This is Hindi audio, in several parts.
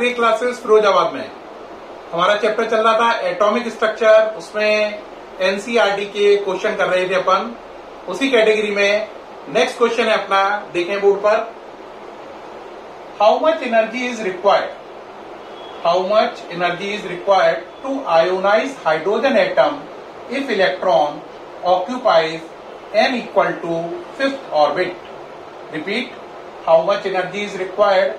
रे क्लासेस फिरोजाबाद में। हमारा चैप्टर चल रहा था एटॉमिक स्ट्रक्चर, उसमें एनसीईआरटी के क्वेश्चन कर रहे थे अपन। उसी कैटेगरी में नेक्स्ट क्वेश्चन है अपना, देखें बोर्ड पर। How much energy is required, how much energy is required to ionize hydrogen atom if electron occupies n equal to fifth orbit. Repeat, how much energy is required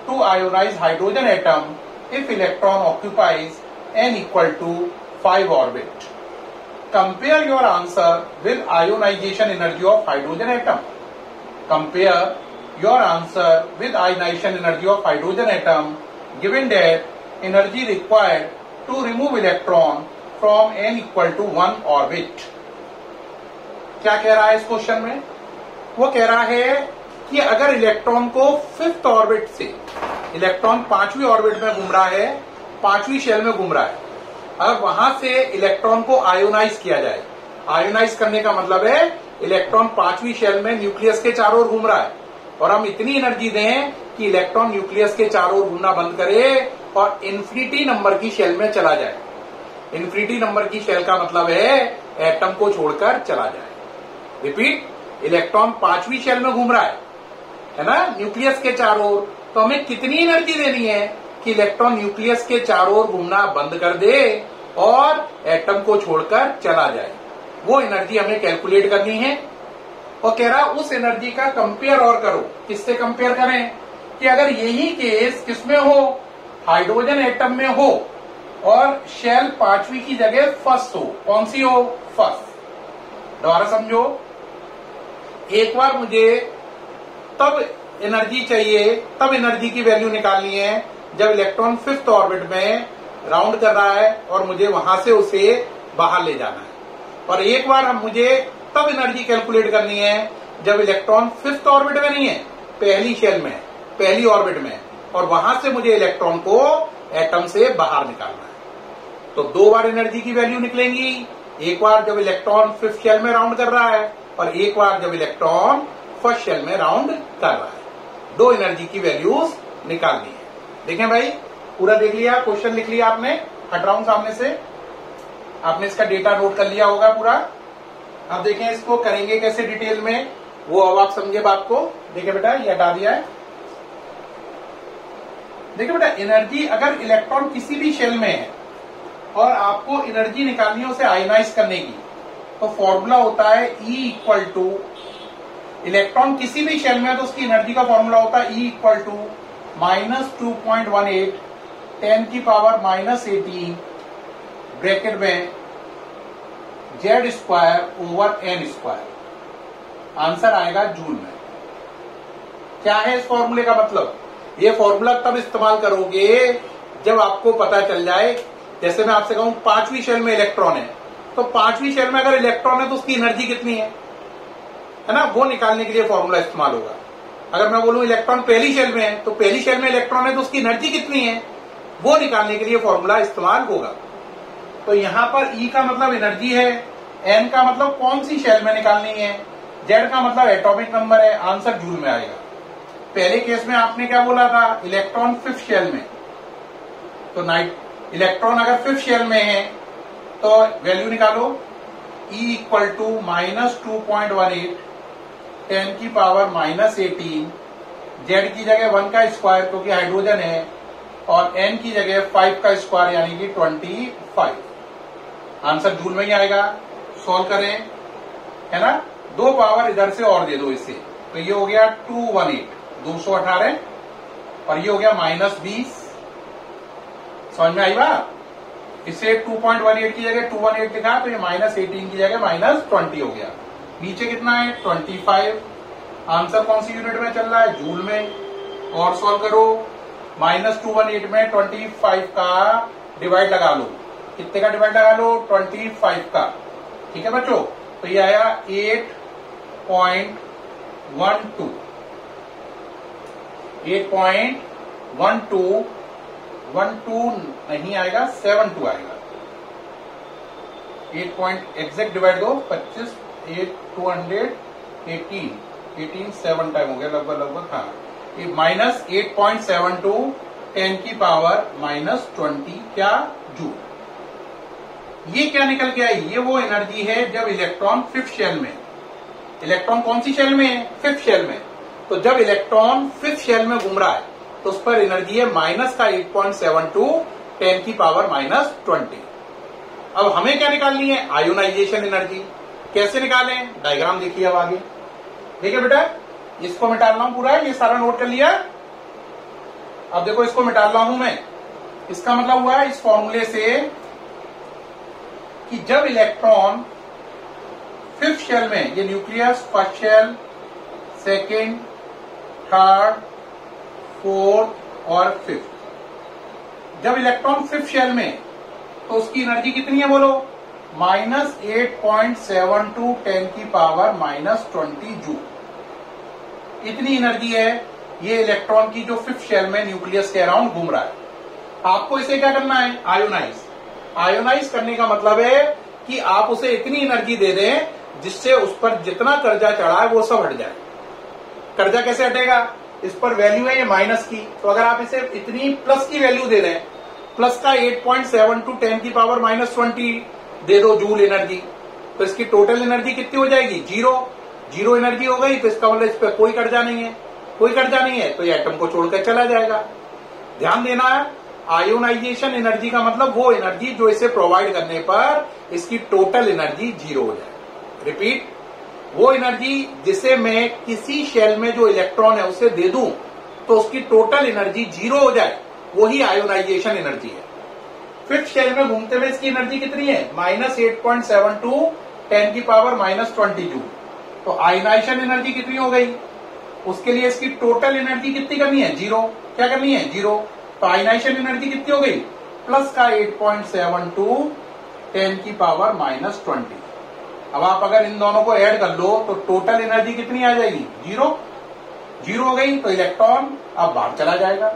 to ionize hydrogen atom if electron occupies n equal to 5 orbit. Compare your answer with ionization energy of hydrogen atom. Compare your answer with ionization energy of hydrogen atom given that energy required to remove electron from n equal to 1 orbit. क्या कह रहा है इस क्वेश्चन में? वो कह रहा है कि अगर इलेक्ट्रॉन को फिफ्थ ऑर्बिट से, इलेक्ट्रॉन पांचवी ऑर्बिट में घूम रहा है, पांचवी शेल में घूम रहा है, अगर वहां से इलेक्ट्रॉन को आयोनाइज किया जाए, आयोनाइज करने का मतलब है इलेक्ट्रॉन पांचवी शेल में न्यूक्लियस के चारों ओर घूम रहा है और हम इतनी एनर्जी दें कि इलेक्ट्रॉन न्यूक्लियस के चारों ओर घूमना बंद करे और इन्फिनिटी नंबर की शेल में चला जाए। इन्फिनिटी नंबर की शेल का मतलब है एटम को छोड़कर चला जाए। रिपीट, इलेक्ट्रॉन पांचवी शेल में घूम रहा है ना, न्यूक्लियस के चारों ओर, तो हमें कितनी एनर्जी देनी है कि इलेक्ट्रॉन न्यूक्लियस के चारों ओर घूमना बंद कर दे और एटम को छोड़कर चला जाए। वो एनर्जी हमें कैलकुलेट करनी है। और कह रहा उस एनर्जी का कंपेयर और करो। किससे कंपेयर करें? कि अगर यही केस किसमें हो, हाइड्रोजन एटम में हो और शेल पांचवी की जगह फर्स्ट हो। कौन सी हो? फर्स्ट। दोबारा समझो, एक बार मुझे तब एनर्जी चाहिए, तब एनर्जी की वैल्यू निकालनी है जब इलेक्ट्रॉन फिफ्थ ऑर्बिट में राउंड कर रहा है और मुझे वहां से उसे बाहर ले जाना है। और एक बार मुझे तब एनर्जी कैलकुलेट करनी है जब इलेक्ट्रॉन फिफ्थ ऑर्बिट में नहीं है, पहली शेल में, पहली ऑर्बिट में, और वहां से मुझे इलेक्ट्रॉन को एटम से बाहर निकालना है। तो दो बार एनर्जी की वैल्यू निकलेंगी, एक बार जब इलेक्ट्रॉन फिफ्थ शेल में राउंड कर रहा है और एक बार जब इलेक्ट्रॉन फर्स्ट शेल में राउंड कर रहा है। दो एनर्जी की वैल्यूज निकालनी है। देखें भाई, पूरा देख लिया, क्वेश्चन लिख लिया आपने, हट रहा हूं सामने से, आपने इसका डेटा नोट कर लिया होगा पूरा। अब देखें इसको करेंगे कैसे डिटेल में, वो अब आप समझे बात को। देखिए बेटा, ये हटा दिया है। देखिए बेटा, एनर्जी अगर इलेक्ट्रॉन किसी भी शेल में है और आपको एनर्जी निकालनी है उसे आयोनाइज करने की, तो फॉर्मूला होता है E इक्वल टू, इलेक्ट्रॉन किसी भी शेल में है तो उसकी एनर्जी का फॉर्मूला होता है E इक्वल टू -2.18 10⁻⁻18 ब्रैकेट में Z²/n²। आंसर आएगा जूल में। क्या है इस फॉर्मूले का मतलब? ये फॉर्मूला तब इस्तेमाल करोगे जब आपको पता चल जाए, जैसे मैं आपसे कहूं पांचवी शेल में इलेक्ट्रॉन है, तो पांचवी शेल में अगर इलेक्ट्रॉन है तो उसकी एनर्जी कितनी है ना, वो निकालने के लिए फॉर्मूला इस्तेमाल होगा। अगर मैं बोलूं इलेक्ट्रॉन पहली शेल में है, तो पहली शेल में इलेक्ट्रॉन है तो उसकी एनर्जी कितनी है, वो निकालने के लिए फॉर्मूला इस्तेमाल होगा। तो यहां पर E का मतलब एनर्जी है, N का मतलब कौन सी शेल में निकालनी है, Z का मतलब एटॉमिक नंबर है, आंसर जूल में आएगा। पहले केस में आपने क्या बोला था, इलेक्ट्रॉन फिफ्थ शेल में, तो इलेक्ट्रॉन अगर फिफ्थ शेल में है तो वैल्यू निकालो, E इक्वल टू -2.18 10⁻⁻18, Z की जगह 1 का स्क्वायर क्योंकि हाइड्रोजन है, और N की जगह 5 का स्क्वायर यानी कि 25। आंसर जूल में ही आएगा। सॉल्व करें, है ना, दो पावर इधर से और दे दो इससे, तो ये हो गया 218 और ये हो गया -20। समझ में आई बात? इसे 2.18 की जगह 218 लिखा तो ये -18 की जगह -20 हो गया। नीचे कितना है? 25। आंसर कौन सी यूनिट में चल रहा है? जूल में। और सॉल्व करो, -218 में 25 का डिवाइड लगा लो। कितने का डिवाइड लगा लो? 25 का। ठीक है बच्चों, तो ये आया 8.12 नहीं आएगा, 72 आएगा। 8 पॉइंट एग्जैक्ट डिवाइड दो, 25 8 218 7 टाइम हो गया लगभग। हाँ, -8.72 10 की पावर -20 क्या जूल। ये क्या निकल के आई, ये वो एनर्जी है जब इलेक्ट्रॉन फिफ्थ शेल में, इलेक्ट्रॉन कौन सी शेल में है, फिफ्थ शेल में, तो जब इलेक्ट्रॉन फिफ्थ शेल में घूम रहा है तो उस पर एनर्जी है माइनस का 8.72 10 की पावर -20। अब हमें क्या निकालनी है, आयोनाइजेशन एनर्जी। कैसे निकालें, डायग्राम देखिए अब आगे। देखिए बेटा, इसको मिटा रहा हूं पूरा, ये सारा नोट कर लिया। अब देखो इसको मिटा रहा हूं मैं, इसका मतलब हुआ इस फॉर्मूले से कि जब इलेक्ट्रॉन फिफ्थ शेल में, ये nucleus first shell, second, third, fourth और फिफ्थ, जब इलेक्ट्रॉन फिफ्थ शेल में तो उसकी एनर्जी कितनी है बोलो, -8.72 10 की पावर -20 जूल। इतनी एनर्जी है ये इलेक्ट्रॉन की जो फिफ्थ शेल में न्यूक्लियस के अराउंड घूम रहा है। आपको इसे क्या करना है, आयोनाइज। आयोनाइज करने का मतलब है कि आप उसे इतनी एनर्जी दे दें जिससे उस पर जितना कर्जा चढ़ा है वो सब हट जाए। कर्जा कैसे हटेगा, इस पर वैल्यू है ये माइनस की, तो अगर आप इसे इतनी प्लस की वैल्यू दे दें, प्लस का 8.72 10 की पावर -20 दे दो जूल एनर्जी, तो इसकी टोटल एनर्जी कितनी हो जाएगी, जीरो एनर्जी हो गई। तो इसका मतलब इस पर कोई कर्जा नहीं है, कोई कर्जा नहीं है, तो ये एटम को छोड़कर चला जाएगा। ध्यान देना है, आयोनाइजेशन एनर्जी का मतलब वो एनर्जी जो इसे प्रोवाइड करने पर इसकी टोटल एनर्जी जीरो हो जाए। रिपीट, वो एनर्जी जिसे मैं किसी शेल में जो इलेक्ट्रॉन है उसे दे दूं तो उसकी टोटल एनर्जी जीरो हो जाए, वही आयोनाइजेशन एनर्जी है। फिफ्थ शेल में घूमते हुए इसकी एनर्जी कितनी है, -8.72 10 की पावर -20 जूल। तो आयोनाइजेशन एनर्जी कितनी हो गई, उसके लिए इसकी टोटल एनर्जी कितनी करनी है, जीरो। क्या करनी है, जीरो। तो आयोनाइजेशन एनर्जी कितनी हो गई, प्लस का 8.72 10 की पावर -20। अब आप अगर इन दोनों को ऐड कर लो तो टोटल एनर्जी कितनी आ जाएगी, जीरो हो गई। तो इलेक्ट्रॉन अब बाहर चला जाएगा,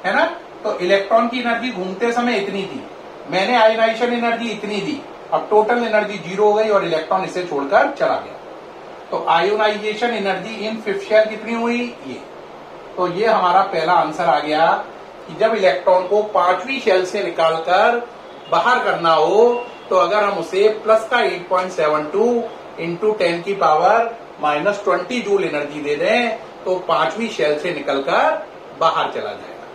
है ना। तो इलेक्ट्रॉन की एनर्जी घूमते समय इतनी थी, मैंने आयोनाइजेशन एनर्जी इतनी दी, अब टोटल एनर्जी जीरो हो गई और इलेक्ट्रॉन इसे छोड़कर चला गया। तो ionization energy in fifth shell कितनी हुई, ये। तो ये हमारा पहला आंसर आ गया कि जब इलेक्ट्रॉन को पांचवी शेल से निकालकर बाहर करना हो तो अगर हम उसे प्लस का 8.72 इंटू 10 की पावर -20 जूल एनर्जी दे दें तो पांचवी शेल से निकलकर बाहर चला जाएगा।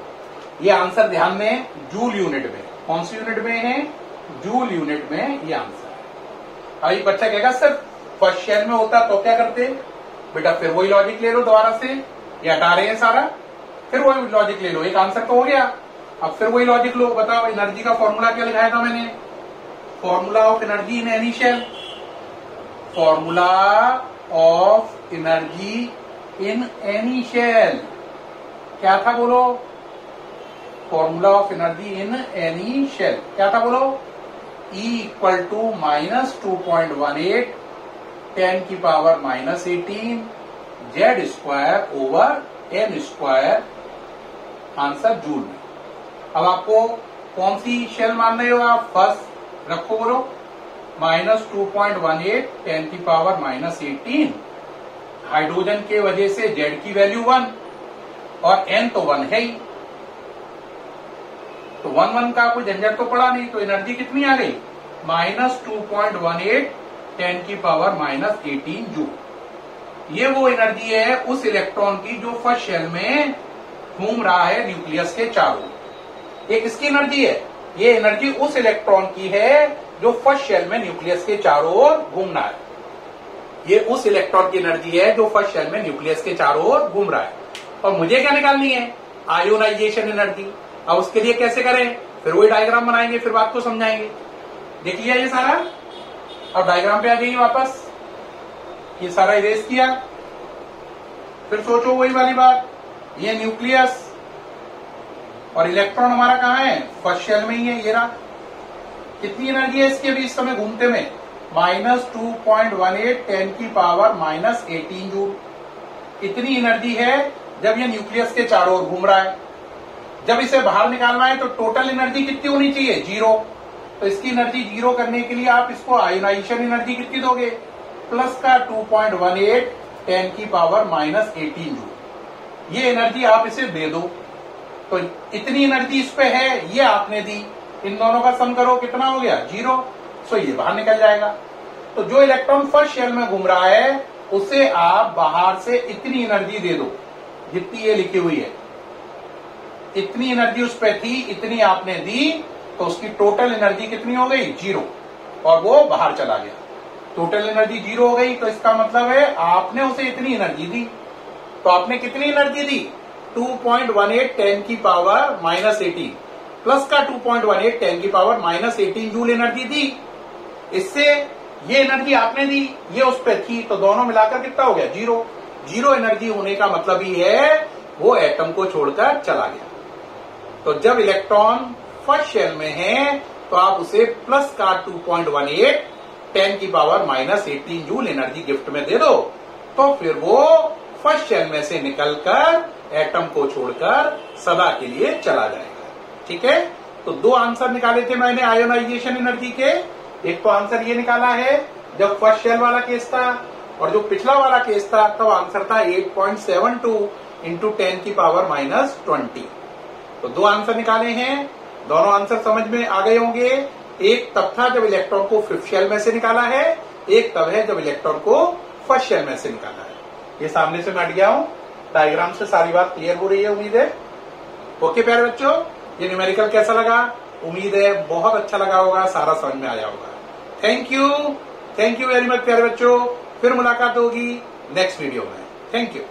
ये आंसर ध्यान में जूल यूनिट में, कौन सी यूनिट में है, जूल यूनिट में ये आंसर है। अभी बच्चा कहेगा सर फर्स्ट शेल में होता तो क्या करते, बेटा फिर वही लॉजिक ले लो दोबारा से, ये हटा रहे हैं सारा, फिर वही लॉजिक ले लो, एक आंसर तो हो गया, अब फिर वही लॉजिक लो। बताओ एनर्जी का फॉर्मूला क्या लिखाया था मैंने, formula of energy in any shell, formula of energy in any shell क्या था बोलो, formula of energy in any shell क्या था बोलो, E इक्वल टू -2.18 10 की power -18 Z square over n square, answer joule में। अब आपको कौन सी शेल मान रहे हो आप, फर्स्ट रखो बोलो, -2.18 10 की पावर -18, हाइड्रोजन के वजह से जेड की वैल्यू 1 और एन तो 1 है ही, तो 1 का कोई झंझट तो पड़ा नहीं, तो एनर्जी कितनी आ गई, -2.18 10 की पावर -18 जूल। ये वो एनर्जी है उस इलेक्ट्रॉन की जो फर्स्ट शेल में घूम रहा है न्यूक्लियस के चारों। एक इसकी एनर्जी है, ये एनर्जी उस इलेक्ट्रॉन की है जो फर्स्ट शेल में न्यूक्लियस के चारों ओर घूमना है। ये उस इलेक्ट्रॉन की एनर्जी है जो फर्स्ट शेल में न्यूक्लियस के चारों ओर घूम रहा है। और मुझे क्या निकालनी है, आयोनाइजेशन एनर्जी। अब उसके लिए कैसे करें, फिर वही डायग्राम बनाएंगे, फिर बात को समझाएंगे। देख लिया ये सारा, अब डायग्राम पे आ जाइए वापस, ये सारा इरेज किया, फिर सोचो वही वाली बात, ये न्यूक्लियस और इलेक्ट्रॉन हमारा कहाँ है, फर्स्ट शेल में ही है, ये रहा। कितनी एनर्जी है इसके अभी इस समय घूमते में, -2.18 10 की पावर -18 जूल। इतनी एनर्जी है जब ये न्यूक्लियस के चारों ओर घूम रहा है। जब इसे बाहर निकालना है तो टोटल एनर्जी कितनी होनी चाहिए, जीरो। तो इसकी एनर्जी जीरो करने के लिए आप इसको आयोनाइजेशन एनर्जी कितनी दोगे, प्लस का 2.18 10 की पावर -18 जूल। ये एनर्जी आप इसे दे दो, तो इतनी एनर्जी इस पे है, ये आपने दी, इन दोनों का सम करो कितना हो गया 0, सो ये बाहर निकल जाएगा। तो जो इलेक्ट्रॉन फर्स्ट शेल में घूम रहा है उसे आप बाहर से इतनी एनर्जी दे दो जितनी ये लिखी हुई है, इतनी एनर्जी उस पे थी, इतनी आपने दी, तो उसकी टोटल एनर्जी कितनी हो गई 0, और वो बाहर चला गया। टोटल एनर्जी 0 हो गई, तो इसका मतलब है आपने उसे इतनी एनर्जी दी। तो आपने कितनी एनर्जी दी 2.18 10 की पावर -18 प्लस का 2.18 10 की पावर -18 जूल एनर्जी दी। इससे ये एनर्जी आपने दी, ये उस पे थी, तो दोनों मिलाकर कितना हो गया 0। 0 एनर्जी होने का मतलब ही है वो एटम को छोड़कर चला गया। तो जब इलेक्ट्रॉन फर्स्ट शेल में है तो आप उसे प्लस का 2.18 10 की पावर -18 जूल एनर्जी गिफ्ट में दे दो, तो फिर वो फर्स्ट शेल में से निकलकर एटम को छोड़कर सदा के लिए चला जाएगा। ठीक है, तो 2 आंसर निकाले थे मैंने आयोनाइजेशन एनर्जी के। एक तो आंसर ये निकाला है जब फर्स्ट शेल वाला केस था, और जो पिछला वाला केस था तब आंसर था 8.72 इंटू 10 की पावर -20। तो 2 आंसर निकाले हैं, दोनों आंसर समझ में आ गए होंगे। एक तब था जब इलेक्ट्रॉन को फिफ्थ शेल में से निकाला है, एक तब है जब इलेक्ट्रॉन को फर्स्ट शेल में से निकाला है। ये सामने से मैं हट गया हूं, डायग्राम से सारी बात क्लियर हो रही है उम्मीद है। ओके प्यारे बच्चों, ये न्यूमेरिकल कैसा लगा? उम्मीद है बहुत अच्छा लगा होगा, सारा समझ में आया होगा। थैंक यू वेरी मच प्यारे बच्चों। फिर मुलाकात होगी नेक्स्ट वीडियो में। Thank you.